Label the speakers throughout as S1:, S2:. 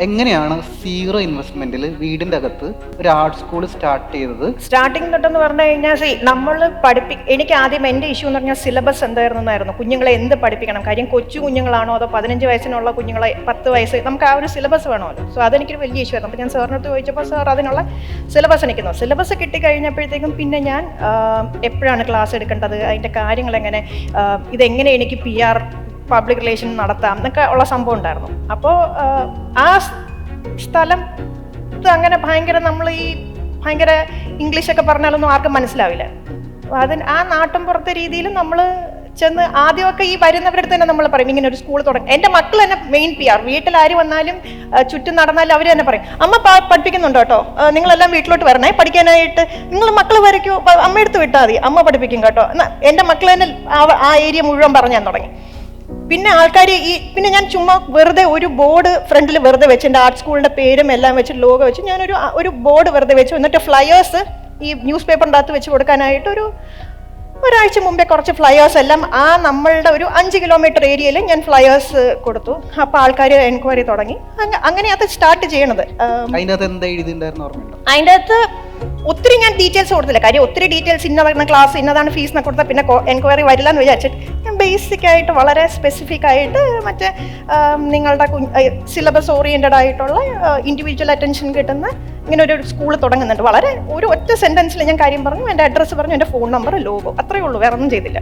S1: എങ്ങനെയാണ് സീറോ ഇൻവെസ്റ്റ്മെന്റിൽ വീടിന്റെ അകത്ത് ഒരു ആർട്ട് സ്കൂൾ സ്റ്റാർട്ട് ചെയ്തത്?
S2: സ്റ്റാർട്ടിങ് തൊട്ടെന്ന് പറഞ്ഞു കഴിഞ്ഞാൽ നമ്മൾ എനിക്ക് ആദ്യം എൻ്റെ ഇഷ്യൂ എന്ന് പറഞ്ഞാൽ സിലബസ് എന്തായിരുന്നു, കുഞ്ഞുങ്ങളെ എന്ത് പഠിപ്പിക്കണം. കാര്യം കൊച്ചു കുഞ്ഞുങ്ങളാണോ അതോ 15 വയസ്സിനുള്ള കുഞ്ഞുങ്ങളെ 10 വയസ്സ്, നമുക്ക് ആ ഒരു സിലബസ് വേണമല്ലോ. സോ അതെനിക്കൊരു വലിയ ഇഷ്യൂ ആയിരുന്നു. അപ്പോൾ ഞാൻ സാറിനടുത്ത് ചോദിച്ചപ്പോൾ സാർ അതിനുള്ള സിലബസ് എനിക്കുന്നു. സിലബസ് കിട്ടിക്കഴിഞ്ഞപ്പോഴത്തേക്കും പിന്നെ ഞാൻ എപ്പോഴാണ് ക്ലാസ് എടുക്കേണ്ടത്, അതിൻ്റെ കാര്യങ്ങൾ എങ്ങനെ, ഇതെങ്ങനെ എനിക്ക് PR പബ്ലിക് റിലേഷൻ നടത്താം എന്നൊക്കെ ഉള്ള സംഭവം ഉണ്ടായിരുന്നു. അപ്പോൾ ആ സ്ഥലം അങ്ങനെ ഭയങ്കര ഇംഗ്ലീഷൊക്കെ പറഞ്ഞാലൊന്നും ആർക്കും മനസ്സിലാവില്ല. ആ നാട്ടിൻപുറത്തെ രീതിയിൽ നമ്മൾ ചെന്ന് ആദ്യമൊക്കെ ഈ വരുന്നവരുടെ തന്നെ നമ്മൾ പറയും ഇങ്ങനെ ഒരു സ്കൂൾ തുടങ്ങി. എൻ്റെ മക്കൾ തന്നെ മെയിൻ PR, വീട്ടിൽ ആര് വന്നാലും ചുറ്റും നടന്നാലും അവർ തന്നെ പറയും അമ്മ പഠിപ്പിക്കുന്നുണ്ടോ കേട്ടോ, നിങ്ങളെല്ലാം വീട്ടിലോട്ട് വരണേ പഠിക്കാനായിട്ട്, നിങ്ങൾ മക്കൾ വരയ്ക്കൂ, അമ്മ എടുത്ത് വിട്ടാൽ മതി, അമ്മ പഠിപ്പിക്കും കേട്ടോ. എൻ്റെ മക്കൾ തന്നെ ആ ഏരിയ മുഴുവൻ പറഞ്ഞു ഞാൻ തുടങ്ങി. പിന്നെ ആൾക്കാർ പിന്നെ ഞാൻ ചുമ്മാ വെറുതെ ഒരു ബോർഡ് ഫ്രണ്ടിൽ വെറുതെ വെച്ച് എൻ്റെ ആർട്ട് സ്കൂളിൻ്റെ പേരും എല്ലാം വെച്ച് ലോഗോ വെച്ച് ഞാനൊരു ബോർഡ് വെറുതെ വെച്ചു. എന്നിട്ട് ഫ്ലയേഴ്സ് ഈ ന്യൂസ് പേപ്പറിൻ്റെ അകത്ത് വെച്ച് കൊടുക്കാനായിട്ട് ഒരാഴ്ച മുമ്പേ കുറച്ച് ഫ്ലയേഴ്സ് എല്ലാം നമ്മളുടെ ഒരു 5 കിലോമീറ്റർ ഏരിയയിൽ ഞാൻ ഫ്ലയേഴ്സ് കൊടുത്തു. അപ്പോൾ ആൾക്കാർ എൻക്വയറി തുടങ്ങി. അങ്ങനെ അത് സ്റ്റാർട്ട് ചെയ്യണത്. അതിൻ്റെ അകത്ത് ഒത്തിരി ഞാൻ ഡീറ്റെയിൽസ് കൊടുത്തില്ല. കാര്യം ഒത്തിരി ഡീറ്റെയിൽസ് ഇന്ന ക്ലാസ് ഇന്നതാണ് ഫീസ് എന്നൊക്കെ കൊടുത്താൽ പിന്നെ എൻക്വയറി വരില്ല എന്ന് വിചാരിച്ചിട്ട് ഞാൻ ബേസിക് ആയിട്ട് വളരെ സ്പെസിഫിക് ആയിട്ട് മറ്റേ നിങ്ങളുടെ സിലബസ് ഓറിയൻറ്റഡ് ആയിട്ടുള്ള ഇൻഡിവിജ്വൽ അറ്റൻഷൻ കിട്ടുന്ന ഇങ്ങനെ ഒരു സ്കൂൾ തുടങ്ങുന്നുണ്ട്. വളരെ ഒരു ഒറ്റ സെൻറ്റൻസിൽ ഞാൻ കാര്യം പറഞ്ഞു, എൻ്റെ അഡ്രസ്സ് പറഞ്ഞു, എൻ്റെ ഫോൺ നമ്പർ, ലോഗോ, അത്രയേ ഉള്ളൂ, വേറെ ഒന്നും ചെയ്തില്ല.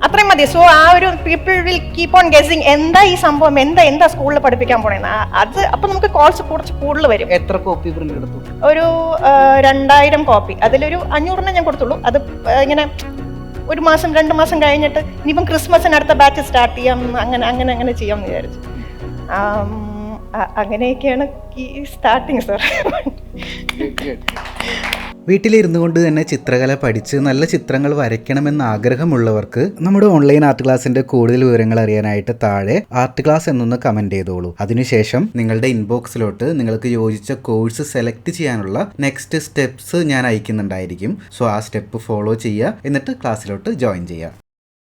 S2: അത്രയും മതി. സോ ആ ഒരു പീപ്പിൾ വിൽ കീപ്പ് ഓൺ ഗെസിങ് എന്താ ഈ സംഭവം, എന്താ സ്കൂളിൽ പഠിപ്പിക്കാൻ പോണേന്ന്. അത് അപ്പം നമുക്ക് കോൾസ് കുറച്ച് കൂടുതൽ വരും.
S1: എത്ര കോപ്പി പ്രിന്റ് എടുത്തു?
S2: ഒരു 2000 കോപ്പി. അതിലൊരു 500 ഞാൻ കൊടുത്തുള്ളൂ. അത് ഇങ്ങനെ 1 മാസം 2 മാസം കഴിഞ്ഞിട്ട് ഇനിയിപ്പം ക്രിസ്മസിന് അടുത്ത ബാച്ച് സ്റ്റാർട്ട് ചെയ്യാം, അങ്ങനെ ചെയ്യാമെന്ന് വിചാരിച്ചു. അങ്ങനെയൊക്കെയാണ് ഈ സ്റ്റാർട്ടിങ് സാർ.
S3: വീട്ടിലിരുന്നു കൊണ്ട് തന്നെ ചിത്രകല പഠിച്ച് നല്ല ചിത്രങ്ങൾ വരയ്ക്കണമെന്ന് ആഗ്രഹമുള്ളവർക്ക് നമ്മുടെ ഓൺലൈൻ ആർട്ട് ക്ലാസിന്റെ കൂടുതൽ വിവരങ്ങൾ അറിയാനായിട്ട് താഴെ ആർട്ട് ക്ലാസ് എന്നൊന്ന് കമന്റ് ചെയ്തോളൂ. അതിനുശേഷം നിങ്ങളുടെ ഇൻബോക്സിലോട്ട് നിങ്ങൾക്ക് യോജിച്ച കോഴ്സ് സെലക്ട് ചെയ്യാനുള്ള നെക്സ്റ്റ് സ്റ്റെപ്സ് ഞാൻ അയക്കുന്നുണ്ടായിരിക്കും. സോ ആ സ്റ്റെപ്പ് ഫോളോ ചെയ്യുക, എന്നിട്ട് ക്ലാസ്സിലോട്ട് ജോയിൻ ചെയ്യുക.